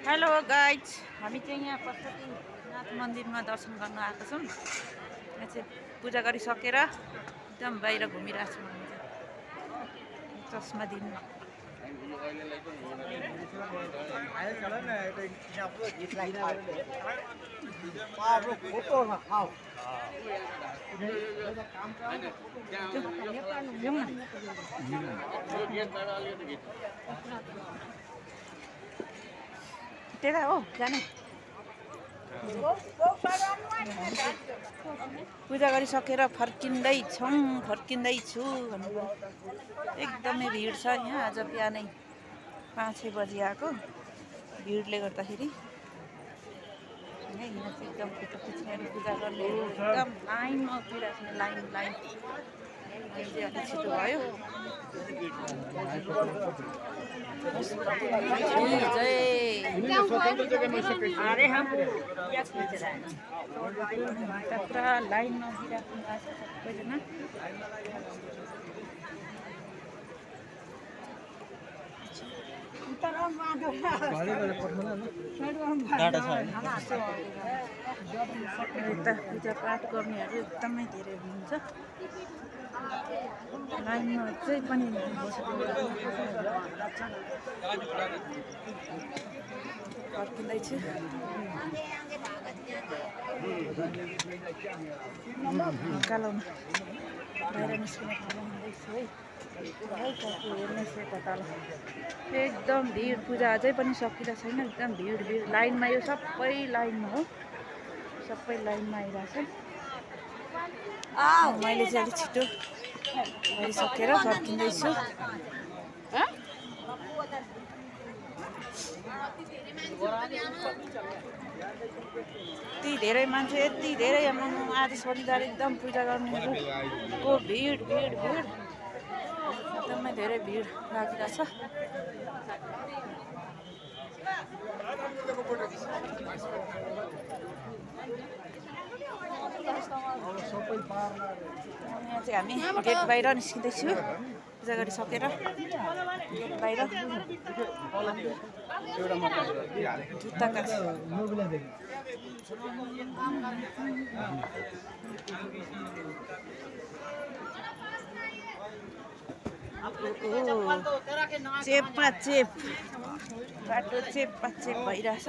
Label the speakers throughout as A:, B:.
A: Hello guys, हामी चाहिँ यहाँ पशुपतिनाथ मन्दिरमा दर्शन गर्न आएको छौँ। यहाँ चाहिँ पूजा गरिसकेर एकदम बाहिर घुमिरहेको छौँ हामी चाहिँ चस्मा दिनु। त्यता हो जाने पूजा गरिसकेर फर्किँदैछु भन्नुभयो। एकदमै भिड छ यहाँ। आज बिहानै 5-6 बजी आएको। भिडले गर्दाखेरि यहाँ चाहिँ एकदम फोटो खिच्नेहरू पूजा गर्नेहरू एकदम लाइनमा उभिरहेको छ। लाइन चाहिँ अलिक छिटो भयो। पुरा लाइनमा उभिरहेको छ सबैजना। पूजापाठ गर्नेहरू एकदमै धेरै हुनुहुन्छ। लाइनमा चाहिँ पनि फर्किँदैछु। कालोमा बाहिर निस्किन थाल्दैछु है। हेर्नुहोस् यता तल एकदम भिड। पूजा अझै पनि सकिरहेको छैन। एकदम भिड लाइनमा। यो सबै लाइनमा हो। सबै लाइनमा आइरहेछ। मैले चाहिँ अलिक छिटो गरिसकेर फर्किँदैछु। यति धेरै मान्छे, यति धेरै आज शनिबार एकदम पूजा गर्नेहरूको भिड एकदमै धेरै भिड लागिरहेछ। यहाँ चाहिँ हामी गेट बाहिर निस्किँदैछु पूजा गरिसकेर। गेट बाहिर जुत्ताका चेप बाटो चेप भइरहेछ।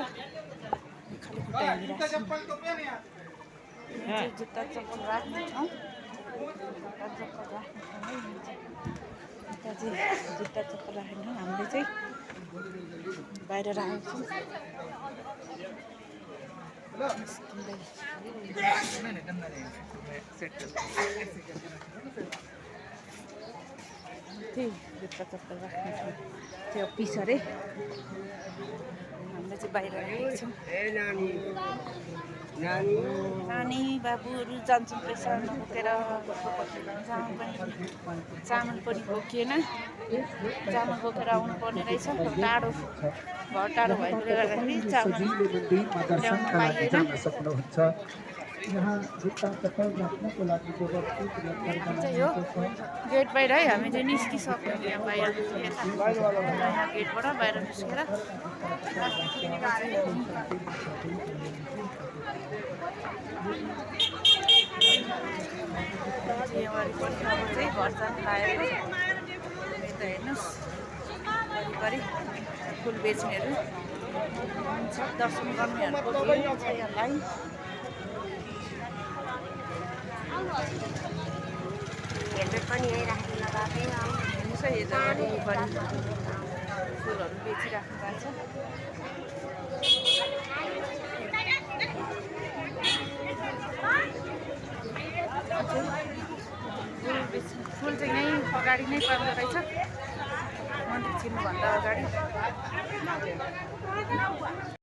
A: खाली खुट्टा हिँडिरहेछ। जुत्ता चप्पल राख्ने ठाउँ। जुत्ता चप्पल राख्ने ठाउँ। हामीले चाहिँ बाहिर राखेको छौँ। जुत्ता चप्पल राख्ने ठाउँ त्यो पिस अरे। हामीले चाहिँ बाहिर राखेको छौँ। नानी बाबुहरू जान्छन् पैसा नबोकेर। चामल पनि बोकिएन। चामल बोकेर आउनु पर्ने रहेछ। टाढो घर टाढो भएकोले गर्दाखेरि चामल ल्याउनु पाइएन। यो गेट बाहिर है। हामी चाहिँ निस्किसक्यौँ यहाँ बाहिर। यहाँ गेटबाट बाहिर निस्केर यहाँ वरिपरि अब चाहिँ घर जानु लागेको। यता हेर्नुहोस् वरिपरि फुल बेच्नेहरू हुन्छ। दर्शन गर्नेहरूको भिड छ यहाँ लाइन। हेर्नुहोस् है यता वरिपरि फुलहरू बेचिराख्नु भएको छ। फुल चाहिँ यहीँ अगाडि नै पर्दो रहेछ। मन्दिर छिर्नुभन्दा अगाडि।